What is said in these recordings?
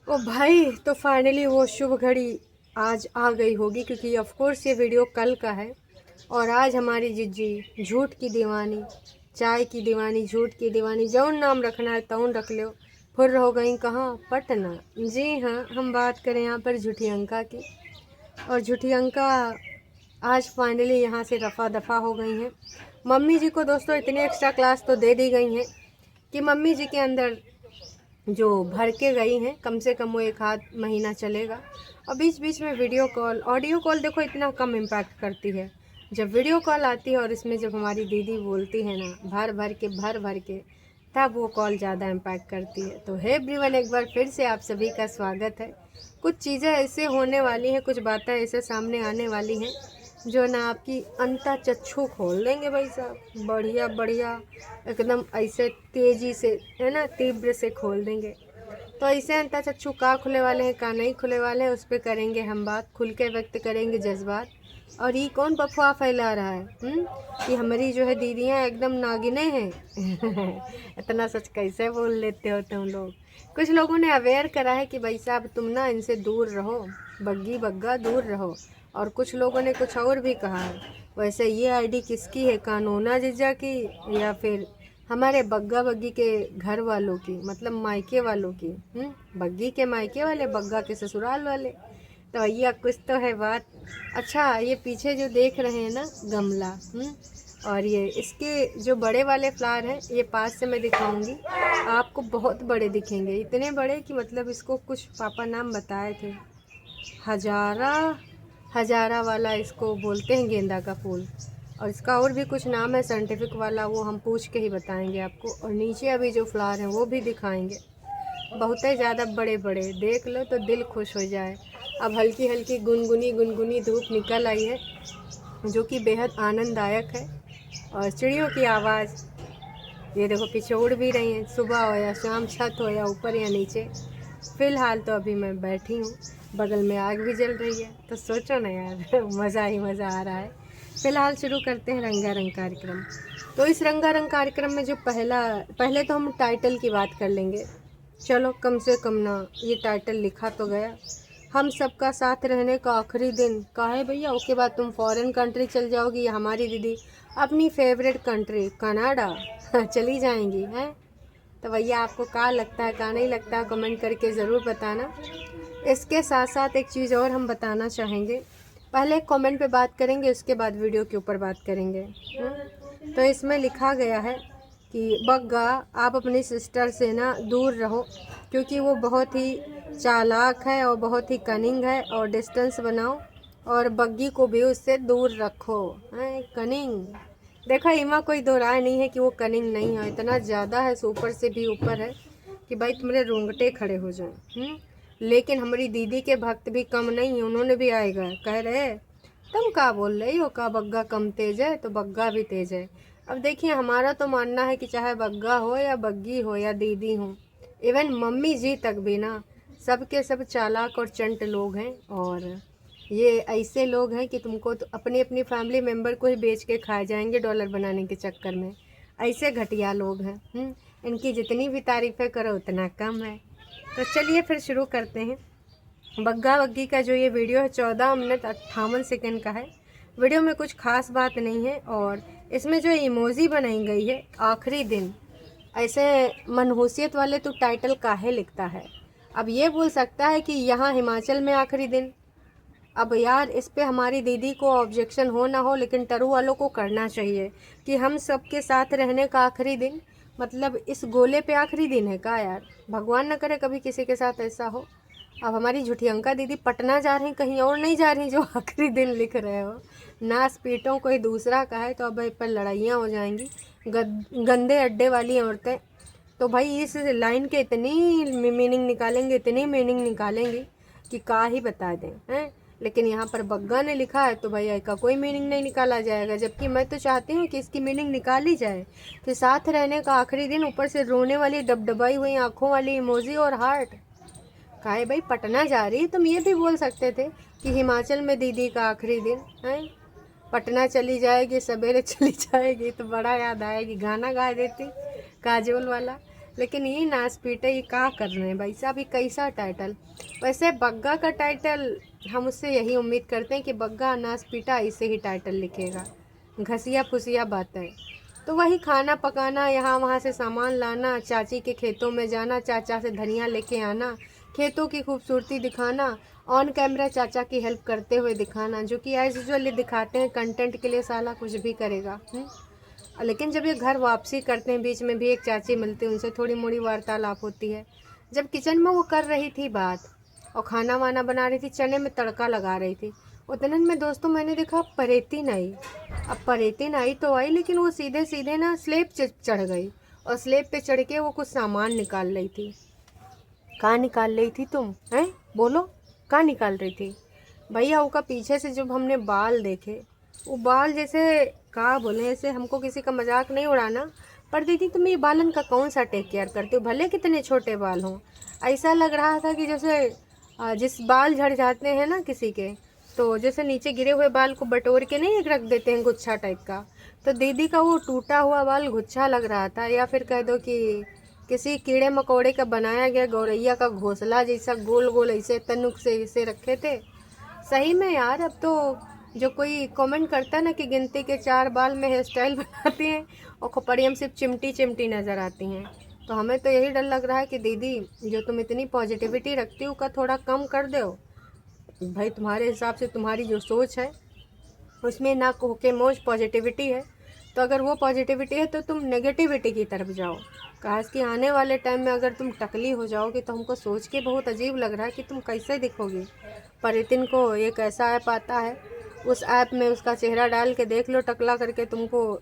ओ भाई, तो फाइनली वो शुभ घड़ी आज आ गई होगी, क्योंकि ऑफ कोर्स ये वीडियो कल का है। और आज हमारी जिज्जी झूठ की दीवानी, चाय की दीवानी, झूठ की दीवानी, जौन नाम रखना है तौन रख लो, फुर्र हो गई कहाँ, पटना। जी हाँ, हम बात करें यहाँ पर झूठी अंका की। और झूठी अंका आज फाइनली यहाँ से रफ़ा दफ़ा हो गई हैं। मम्मी जी को दोस्तों इतनी एक्स्ट्रा क्लास तो दे दी गई हैं कि मम्मी जी के अंदर जो भर के गई हैं, कम से कम वो एक आध महीना चलेगा। और बीच बीच में वीडियो कॉल, ऑडियो कॉल देखो इतना कम इम्पैक्ट करती है। जब वीडियो कॉल आती है और इसमें जब हमारी दीदी बोलती है ना, भर भर के, तब वो कॉल ज़्यादा इम्पैक्ट करती है। तो हे एवरीवन, एक बार फिर से आप सभी का स्वागत है। कुछ चीज़ें ऐसे होने वाली हैं, कुछ बातें ऐसे सामने आने वाली हैं जो ना आपकी अंता चक्षु खोल देंगे भाई साहब, बढ़िया बढ़िया, एकदम ऐसे तेज़ी से, है ना, तीव्र से खोल देंगे। तो ऐसे अंता चक्षु का खुले वाले हैं, का नहीं खुले वाले हैं, उस पर करेंगे हम बात, खुल के व्यक्त करेंगे जज्बात। और ये कौन अफवाह फैला रहा है कि हमारी जो है दीदियाँ एकदम नागिने हैं। इतना सच कैसे बोल लेते हो तुम लोग। कुछ लोगों ने अवेयर करा है कि भाई साहब तुम ना इनसे दूर रहो, बग्गी बग्गा दूर रहो। और कुछ लोगों ने कुछ और भी कहा है। वैसे ये आईडी किसकी है, कानूना जीजा की या फिर हमारे बग्गा बग्गी के घर वालों की, मतलब मायके वालों की? बग्गी के मायके वाले, बग्गा के ससुराल वाले। तो भैया कुछ तो है बात। अच्छा, ये पीछे जो देख रहे हैं ना गमला, और ये इसके जो बड़े वाले फ्लावर हैं, ये पास से मैं दिखाऊंगी आपको, बहुत बड़े दिखेंगे, इतने बड़े कि मतलब इसको कुछ पापा नाम बताए थे, हजारा, हजारा वाला इसको बोलते हैं, गेंदा का फूल। और इसका और भी कुछ नाम है साइंटिफिक वाला, वो हम पूछ के ही बताएंगे आपको। और नीचे अभी जो फ्लावर हैं वो भी दिखाएंगे, बहुत ही ज़्यादा बड़े बड़े, देख लो तो दिल खुश हो जाए। अब हल्की हल्की गुनगुनी गुनगुनी धूप निकल आई है, जो कि बेहद आनंददायक है। और चिड़ियों की आवाज़ ये देखो पीछे उड़ भी रही हैं, सुबह हो या शाम, छत हो या ऊपर या नीचे। फ़िलहाल तो अभी मैं बैठी हूँ, बगल में आग भी जल रही है, तो सोचो ना यार, मज़ा ही मज़ा आ रहा है। फ़िलहाल शुरू करते हैं रंगारंग कार्यक्रम। तो इस रंगारंग कार्यक्रम में जो पहले तो हम टाइटल की बात कर लेंगे। चलो कम से कम ना ये टाइटल लिखा तो गया, हम सबका साथ रहने का आखिरी दिन। कहा है भैया, उसके बाद तुम फॉरेन कंट्री चल जाओगी या हमारी दीदी अपनी फेवरेट कंट्री कनाडा चली जाएंगी हैं? तो भैया आपको क्या लगता है, क्या नहीं लगता, कमेंट करके ज़रूर बताना। इसके साथ साथ एक चीज़ और हम बताना चाहेंगे, पहले कमेंट पे बात करेंगे, उसके बाद वीडियो के ऊपर बात करेंगे। तो इसमें लिखा गया है कि बग्गा आप अपनी सिस्टर से ना दूर रहो, क्योंकि वो बहुत ही चालाक है और बहुत ही कनिंग है, और डिस्टेंस बनाओ और बग्गी को भी उससे दूर रखो। हैं कनिंग, देखो इमा कोई दो राय नहीं है कि वो कनिंग नहीं है, इतना ज़्यादा है, सुपर से भी ऊपर है कि भाई तुम्हारे रोंगटे खड़े हो जाए। लेकिन हमारी दीदी के भक्त भी कम नहीं है, उन्होंने भी आएगा कह रहे तुम क्या बोल रही हो, का बग्गा कम तेज है, तो बग्गा भी तेज है। अब देखिए, हमारा तो मानना है कि चाहे बग्गा हो या बग्गी हो या दीदी हो, इवन मम्मी जी तक भी ना, सबके सब चालाक और चंट लोग हैं। और ये ऐसे लोग हैं कि तुमको तो अपनी अपनी फैमिली मेम्बर को ही बेच के खाए जाएंगे डॉलर बनाने के चक्कर में। ऐसे घटिया लोग हैं। इनकी जितनी भी तारीफ़ें करो उतना कम है। तो चलिए फिर शुरू करते हैं। बग्गा बग्गी का जो ये वीडियो है 14 मिनट 58 सेकंड का है। वीडियो में कुछ खास बात नहीं है, और इसमें जो इमोजी बनाई गई है आखिरी दिन, ऐसे मनहूसियत वाले तो टाइटल काहे लिखता है। अब ये बोल सकता है कि यहाँ हिमाचल में आखिरी दिन। अब यार इस पे हमारी दीदी को ऑब्जेक्शन हो ना हो, लेकिन टरू वालों को करना चाहिए कि हम सबके साथ रहने का आखिरी दिन, मतलब इस गोले पे आखिरी दिन है का यार? भगवान ना करे कभी किसी के साथ ऐसा हो। अब हमारी झूठियंका दीदी पटना जा रही, कहीं और नहीं जा रही जो आखिरी दिन लिख रहे हो। नास पीटों कोई दूसरा का है तो अब इस पर लड़ाइयाँ हो जाएंगी, गंदे अड्डे वाली औरतें। तो भाई इस लाइन के इतनी मीनिंग निकालेंगे, इतनी मीनिंग निकालेंगी कि का ही बता दें हैं। लेकिन यहाँ पर बग्गा ने लिखा है तो भैया का कोई मीनिंग नहीं निकाला जाएगा, जबकि मैं तो चाहती हूँ कि इसकी मीनिंग निकाली जाए कि साथ रहने का आखिरी दिन, ऊपर से रोने वाली डबडबाई हुई आंखों वाली इमोजी और हार्ट। काहे भाई, पटना जा रही है, तुम ये भी बोल सकते थे कि हिमाचल में दीदी का आखिरी दिन है, पटना चली जाएगी, सवेरे चली जाएगी, तो बड़ा याद आएगी, गाना गा देती काजोल वाला। लेकिन ये नाच पीटे ये क्या कर रहे हैं भाई साहब, ये कैसा टाइटल। वैसे बग्गा का टाइटल हम उससे यही उम्मीद करते हैं कि बग्गा नाच पीटा इसे ही टाइटल लिखेगा। घसिया फुसिया बातें तो वही खाना पकाना, यहाँ वहाँ से सामान लाना, चाची के खेतों में जाना, चाचा से धनिया लेके आना, खेतों की खूबसूरती दिखाना, ऑन कैमरा चाचा की हेल्प करते हुए दिखाना, जो कि एज यूजुअली दिखाते हैं कंटेंट के लिए, साला कुछ भी करेगा। लेकिन जब ये घर वापसी करते हैं, बीच में भी एक चाची मिलती है, उनसे थोड़ी मोड़ी वार्तालाप होती है। जब किचन में वो कर रही थी बात और खाना वाना बना रही थी, चने में तड़का लगा रही थी, उतने में दोस्तों मैंने देखा परेतिन आई। अब परेतिन आई तो आई, लेकिन वो सीधे सीधे ना स्लेब चढ़ गई और स्लेब पे चढ़ के वो कुछ सामान निकाल रही थी। कहाँ निकाल रही थी तुम, हैं बोलो, कहाँ निकाल रही थी भैया? उसका पीछे से जब हमने बाल देखे, वो बाल जैसे कहा बोले, ऐसे हमको किसी का मजाक नहीं उड़ाना, पर दीदी तुम ये बालन का कौन सा टेक केयर करते हो, भले कितने छोटे बाल हों। ऐसा लग रहा था कि जैसे जिस बाल झड़ जाते हैं ना किसी के, तो जैसे नीचे गिरे हुए बाल को बटोर के नहीं एक रख देते हैं गुच्छा टाइप का, तो दीदी का वो टूटा हुआ बाल गुच्छा लग रहा था, या फिर कह दो कि किसी कीड़े मकोड़े का बनाया गया गौरैया का घोंसला जैसा गोल गोल ऐसे तनुक से इसे रखे थे। सही में यार, अब तो जो कोई कमेंट करता है ना कि गिनती के 4 बाल में हेयर स्टाइल बनाते हैं और खोपड़ियम सिर्फ चिमटी चिमटी नज़र आती हैं, तो हमें तो यही डर लग रहा है कि दीदी जो तुम इतनी पॉजिटिविटी रखती हो का थोड़ा कम कर दो भाई। तुम्हारे हिसाब से तुम्हारी जो सोच है उसमें ना कोके मोज पॉजिटिविटी है, तो अगर वो पॉजिटिविटी है तो तुम नेगेटिविटी की तरफ जाओ। काश कि आने वाले टाइम में अगर तुम टकली हो जाओगी तो हमको सोच के बहुत अजीब लग रहा है कि तुम कैसे दिखोगी। परितिन को एक ऐसा ऐप आता है, उस ऐप में उसका चेहरा डाल के देख लो टकला करके, तुमको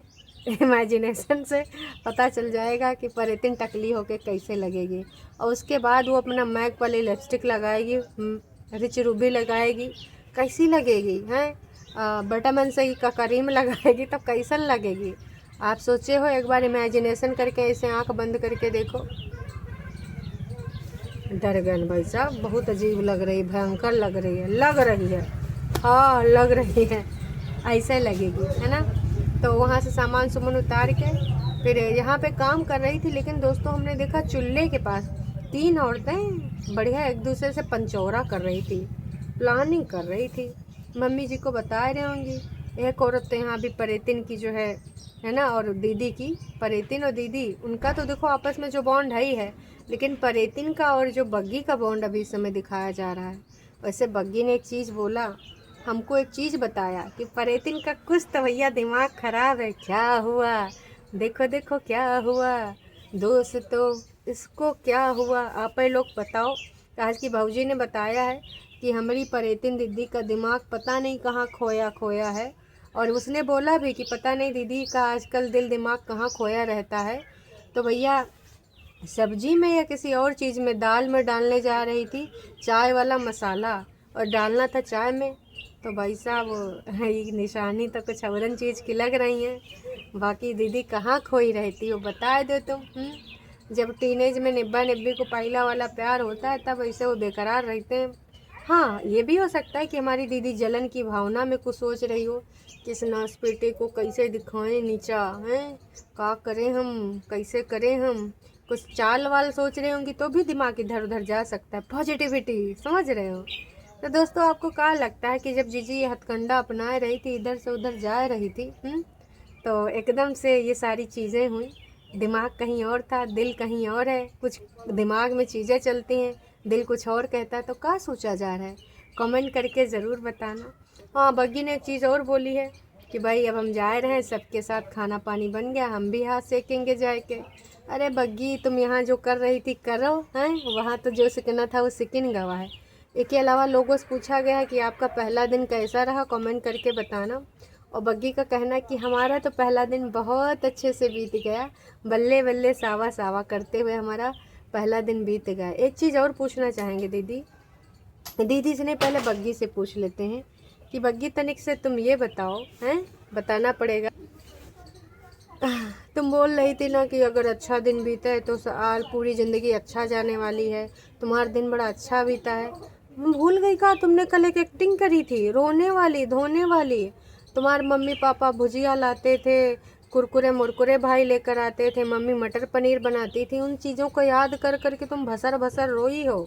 इमेजिनेशन से पता चल जाएगा कि परितिन टकली होके कैसे लगेगी। और उसके बाद वो अपना मैक वाली लिपस्टिक लगाएगी, रिच रूबी लगाएगी, कैसी लगेगी हैं, विटामिन सी का क्रीम लगाएगी तब कैसन लगेगी। आप सोचे हो एक बार इमेजिनेशन करके, ऐसे आंख बंद करके देखो। डर गए भाई साहब, बहुत अजीब लग रही, भयंकर लग रही है, हाँ लग रही है, ऐसे लगेगी है ना। तो वहाँ से सामान सुमन उतार के फिर यहाँ पे काम कर रही थी, लेकिन दोस्तों हमने देखा चूल्हे के पास 3 औरतें बढ़िया एक दूसरे से पंचौरा कर रही थी, प्लानिंग कर रही थी। मम्मी जी को बता रहे होंगी। एक औरत तो यहाँ भी परितिन की जो है ना, और दीदी की, परितिन और दीदी उनका तो देखो आपस में जो बॉन्ड है, लेकिन परितिन का और जो बग्गी का बॉन्ड अभी इस समय दिखाया जा रहा है। वैसे बग्गी ने एक चीज़ बोला, हमको एक चीज़ बताया कि परितिन का कुछ तो भैया दिमाग ख़राब है। क्या हुआ, देखो देखो क्या हुआ दोस्तों, इसको क्या हुआ आप लोग बताओ। आज की भाऊजी ने बताया है कि हमारी परितिन दीदी का दिमाग पता नहीं कहाँ खोया है, और उसने बोला भी कि पता नहीं दीदी का आजकल दिल दिमाग कहाँ खोया रहता है। तो भैया सब्जी में या किसी और चीज़ में, दाल में डालने जा रही थी चाय वाला मसाला और डालना था चाय में, तो भाई साहब ये निशानी तो कुछ औरन चीज़ की लग रही है। बाकी दीदी कहाँ खोई रहती हो बता दो तुम। जब टीनेज में निब्बा निब्बी को पहला वाला प्यार होता है तब ऐसे वो बेकरार रहते हैं। हाँ ये भी हो सकता है कि हमारी दीदी जलन की भावना में कुछ सोच रही हो कि इस नासपेटे को कैसे दिखाएं नीचा हैं, क्या करें हम, कैसे करें हम, कुछ चाल वाल सोच रहे होंगी, तो भी दिमाग इधर उधर जा सकता है। पॉजिटिविटी, समझ रहे हो। तो दोस्तों आपको क्या लगता है कि जब जीजी ये हथकंडा अपना रही थी, इधर से उधर जा रही थी, तो एकदम से ये सारी चीज़ें हुई, दिमाग कहीं और था दिल कहीं और है। कुछ दिमाग में चीज़ें चलती हैं, दिल कुछ और कहता है, तो क्या सोचा जा रहा है कमेंट करके ज़रूर बताना। हाँ बग्गी ने एक चीज़ और बोली है कि भाई अब हम जा रहे हैं, सबके साथ खाना पानी बन गया, हम भी हाथ सेकेंगे जाके। अरे बग्गी तुम यहाँ जो कर रही थी करो हैं, वहाँ तो जो सीखना था वो सीखन गवा है। इसके अलावा लोगों से पूछा गया है कि आपका पहला दिन कैसा रहा, कमेंट करके बताना। और बग्गी का कहना है कि हमारा तो पहला दिन बहुत अच्छे से बीत गया, बल्ले बल्ले सावा सावा करते हुए हमारा पहला दिन बीत गया। एक चीज़ और पूछना चाहेंगे दीदी से नहीं, पहले बग्गी से पूछ लेते हैं कि बग्गी तनिक से तुम ये बताओ, हैं बताना पड़ेगा। तुम बोल रही थी ना कि अगर अच्छा दिन बीता है तो साल पूरी ज़िंदगी अच्छा जाने वाली है, तुम्हारा दिन बड़ा अच्छा बीता है। भूल गई का, तुमने कल एक एक्टिंग करी थी रोने वाली धोने वाली। तुम्हारे मम्मी पापा भुजिया लाते थे, कुरकुरे मुरकुरे भाई लेकर आते थे, मम्मी मटर पनीर बनाती थी, उन चीज़ों को याद कर कर के तुम भसर भसर रोई हो।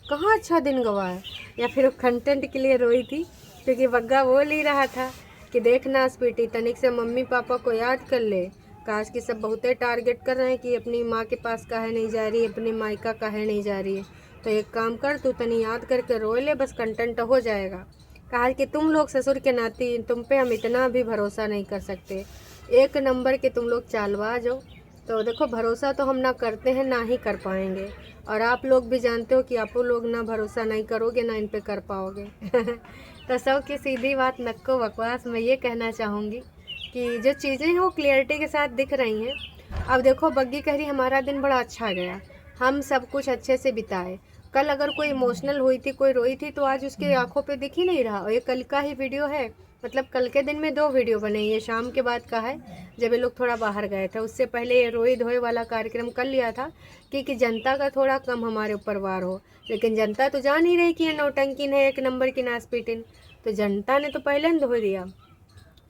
कहाँ अच्छा दिन गवाया? या फिर कंटेंट के लिए रोई थी? क्योंकि बग्गा बोल ही रहा था कि देखना स्वीटी, तनिक से मम्मी पापा को याद कर ले। काश कि सब बहुते टारगेट कर रहे हैं कि अपनी माँ के पास काहे नहीं जा रही है, अपनी मायका काहे नहीं जा रही है। तो एक काम कर, तू तनी याद करके रोए ले, बस कंटेंट हो जाएगा। कहा कि तुम लोग ससुर के नाती, तुम पे हम इतना भी भरोसा नहीं कर सकते, एक नंबर के तुम लोग चालबाज हो। तो देखो, भरोसा तो हम ना करते हैं ना ही कर पाएंगे, और आप लोग भी जानते हो कि आप लोग ना भरोसा नहीं करोगे ना इन पे कर पाओगे। तो सब की सीधी बात नक्को बकवास। मैं ये कहना चाहूँगी कि जो चीज़ें हैं वो क्लियरिटी के साथ दिख रही हैं। अब देखो, बग्गी कह रही हमारा दिन बड़ा अच्छा गया, हम सब कुछ अच्छे से बिताए। कल अगर कोई इमोशनल हुई थी, कोई रोई थी, तो आज उसकी आंखों पे दिख ही नहीं रहा। और ये कल का ही वीडियो है, मतलब कल के दिन में 2 वीडियो बने। ये शाम के बाद का है, जब ये लोग थोड़ा बाहर गए थे। उससे पहले ये रोई धोए वाला कार्यक्रम कर लिया था कि जनता का थोड़ा कम हमारे ऊपर वार हो। लेकिन जनता तो जान ही रही कि ये नौटंकिन है, एक नंबर की नासपीटिन। तो जनता ने तो पहले ही धो दिया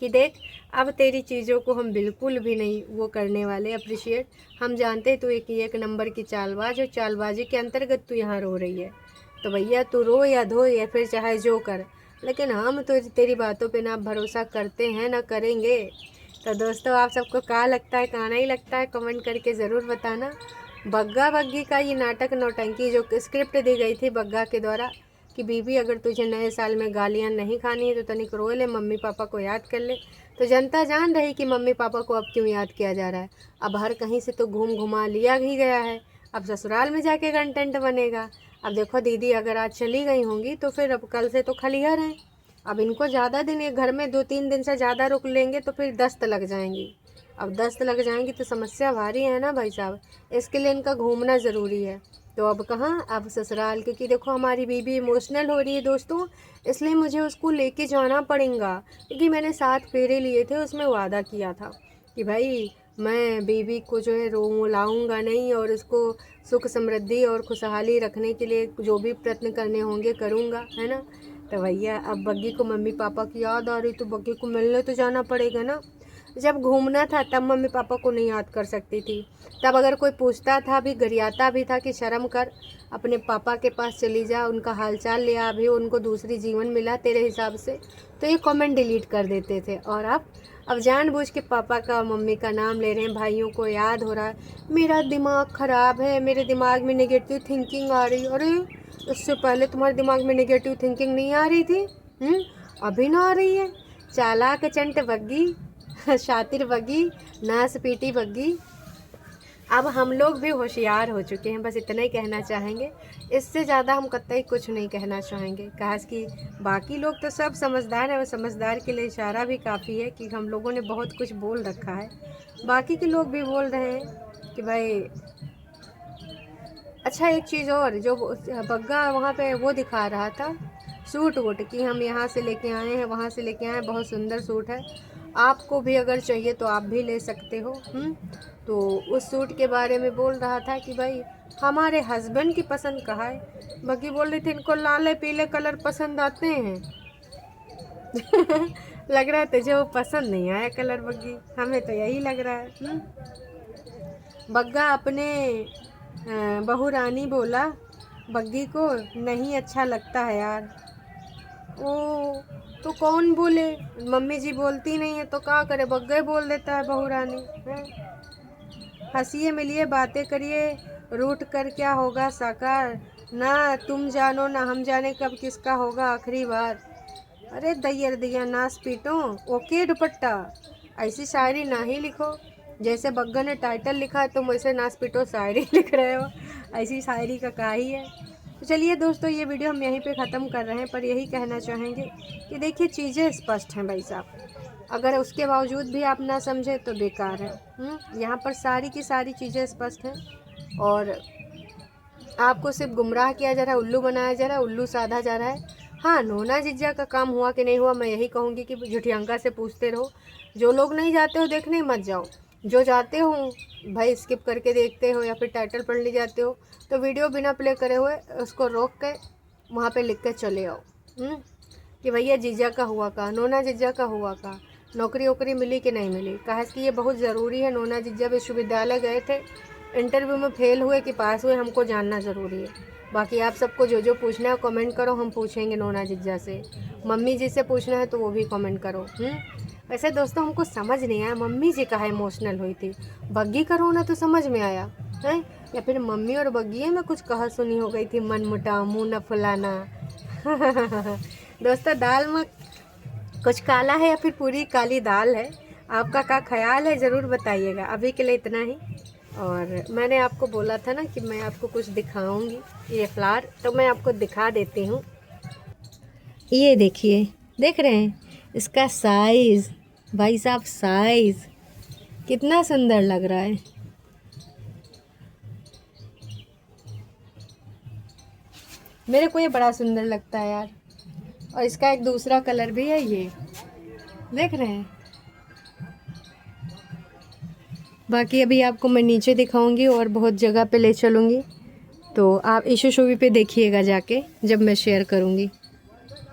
कि देख, अब तेरी चीज़ों को हम बिल्कुल भी नहीं वो करने वाले अप्रिशिएट। हम जानते तो एक नंबर की चालबाज, और चालबाजी के अंतर्गत तू यहाँ रो रही है। तो भैया तू रो या धो या फिर चाहे जो कर, लेकिन हम तो तेरी बातों पे ना भरोसा करते हैं ना करेंगे। तो दोस्तों, आप सबको क्या लगता है, कहाँ नहीं लगता है, कमेंट करके ज़रूर बताना। बग्गा बग्गी का ये नाटक नौटंकी जो स्क्रिप्ट दी गई थी बग्गा के द्वारा कि बीबी अगर तुझे नए साल में गालियाँ नहीं खानी है तो तनिक रो ले, मम्मी पापा को याद कर ले। तो जनता जान रही कि मम्मी पापा को अब क्यों याद किया जा रहा है। अब हर कहीं से तो घूम घुमा लिया ही गया है, अब ससुराल में जाके कंटेंट बनेगा। अब देखो दीदी अगर आज चली गई होंगी तो फिर अब कल से तो खलिहर हैं। अब इनको ज़्यादा दिन, एक घर में 2-3 दिन से ज़्यादा रुक लेंगे तो फिर दस्त लग जाएंगी। अब दस्त लग जाएंगी तो समस्या भारी है ना भाई साहब। इसके लिए इनका घूमना ज़रूरी है। तो अब कहाँ, अब ससुराल, क्योंकि देखो हमारी बीबी इमोशनल हो रही है दोस्तों, इसलिए मुझे उसको लेके जाना पड़ेगा। क्योंकि मैंने 7 फेरे लिए थे, उसमें वादा किया था कि भाई मैं बीबी को जो है लाऊंगा नहीं, और उसको सुख समृद्धि और खुशहाली रखने के लिए जो भी प्रयत्न करने होंगे करूँगा, है ना। तो भैया अब बग्गी को मम्मी पापा की याद आ रही, तो बग्गी को मिलने तो जाना पड़ेगा ना। जब घूमना था तब मम्मी पापा को नहीं याद कर सकती थी, तब अगर कोई पूछता था भी, गरियाता भी था कि शर्म कर, अपने पापा के पास चली जा, उनका हालचाल ले आ, अभी उनको दूसरी जीवन मिला तेरे हिसाब से, तो ये कमेंट डिलीट कर देते थे। और अब जानबूझ के पापा का मम्मी का नाम ले रहे हैं, भाइयों को याद हो रहा है, मेरा दिमाग ख़राब है, मेरे दिमाग में नेगेटिव थिंकिंग आ रही। अरे इससे पहले तुम्हारे दिमाग में नेगेटिव थिंकिंग नहीं आ रही थी, अभी ना आ रही है? चालाक चंट बग्गी, शातिर बग्गी, नास पीटी बग्गी। अब हम लोग भी होशियार हो चुके हैं, बस इतना ही कहना चाहेंगे। इससे ज़्यादा हम कतई कुछ नहीं कहना चाहेंगे। काश कि बाकी लोग तो सब समझदार हैं, और समझदार के लिए इशारा भी काफ़ी है कि हम लोगों ने बहुत कुछ बोल रखा है। बाकी के लोग भी बोल रहे हैं कि भाई। अच्छा, एक चीज़ और, जो बग्गा वहाँ पे वो दिखा रहा था सूट वूट कि हम यहाँ से लेके आए हैं, वहाँ से लेके आए हैं, बहुत सुंदर सूट है, आपको भी अगर चाहिए तो आप भी ले सकते हो। तो उस सूट के बारे में बोल रहा था कि भाई हमारे हस्बैंड की पसंद कहाँ है। बग्गी बोल रही थी इनको लाल पीले कलर पसंद आते हैं। लग रहा है तुझे वो पसंद नहीं आया कलर बग्गी, हमें तो यही लग रहा है। बग्गा अपने बहू रानी बोला बग्गी को नहीं अच्छा लगता है यार। ओ तो कौन बोले, मम्मी जी बोलती नहीं है तो क्या करे, बग्गा ही बोल देता है बहू रानी है। हंसिए मिलिए बातें करिए, रूठ कर क्या होगा साकार, ना तुम जानो ना हम जाने कब किसका होगा आखिरी बार। अरे दैयर दिया नास पीटो, ओके दुपट्टा, ऐसी शायरी ना ही लिखो। जैसे बग्गा ने टाइटल लिखा है तुम वैसे नास पीटो शायरी लिख रहे हो, ऐसी शायरी का क्या ही है। तो चलिए दोस्तों, ये वीडियो हम यहीं पे ख़त्म कर रहे हैं, पर यही कहना चाहेंगे कि देखिए चीज़ें स्पष्ट हैं भाई साहब, अगर उसके बावजूद भी आप ना समझे तो बेकार है। यहाँ पर सारी की सारी चीज़ें स्पष्ट हैं, और आपको सिर्फ गुमराह किया जा रहा है, उल्लू बनाया जा रहा है, उल्लू साधा जा रहा है। हाँ, नोना जिज्जा का काम हुआ कि नहीं हुआ, मैं यही कहूँगी कि झुठियांका से पूछते रहो। जो लोग नहीं जाते हो देखने मत जाओ, जो जाते हो भाई स्किप करके देखते हो या फिर टाइटल पढ़ ले जाते हो, तो वीडियो बिना प्ले करे हुए उसको रोक के वहाँ पे लिख के चले आओ कि भैया जीजा का हुआ का, नोना जीजा का हुआ का। नौकरी वोकरी मिली कि नहीं मिली, कहा कि ये बहुत ज़रूरी है। नोना जिज्जा विश्वविद्यालय गए थे, इंटरव्यू में फेल हुए कि पास हुए, हमको जानना ज़रूरी है। बाकी आप सबको जो जो पूछना है कमेंट करो, हम पूछेंगे नोना जिज्जा से। मम्मी जी से पूछना है तो वो भी कमेंट करो। वैसे दोस्तों हमको समझ नहीं आया मम्मी जी कहाँ इमोशनल हुई थी। बग्गी का रोना तो समझ में आया है, या फिर मम्मी और बग्गी में कुछ कहा सुनी हो गई थी, मन मुटाव, मुँह न फुलाना। दोस्तों दाल में कुछ काला है या फिर पूरी काली दाल है, आपका क्या ख्याल है ज़रूर बताइएगा। अभी के लिए इतना ही। और मैंने आपको बोला था ना कि मैं आपको कुछ दिखाऊंगी, ये फ्लावर तो मैं आपको दिखा देती हूँ। ये देखिए, देख रहे हैं इसका साइज़, भाई साहब साइज़ कितना सुंदर लग रहा है। मेरे को ये बड़ा सुंदर लगता है यार। और इसका एक दूसरा कलर भी है, ये देख रहे हैं। बाकी अभी आपको मैं नीचे दिखाऊंगी और बहुत जगह पे ले चलूँगी, तो आप इशू शोवी पे देखिएगा जाके जब मैं शेयर करूँगी।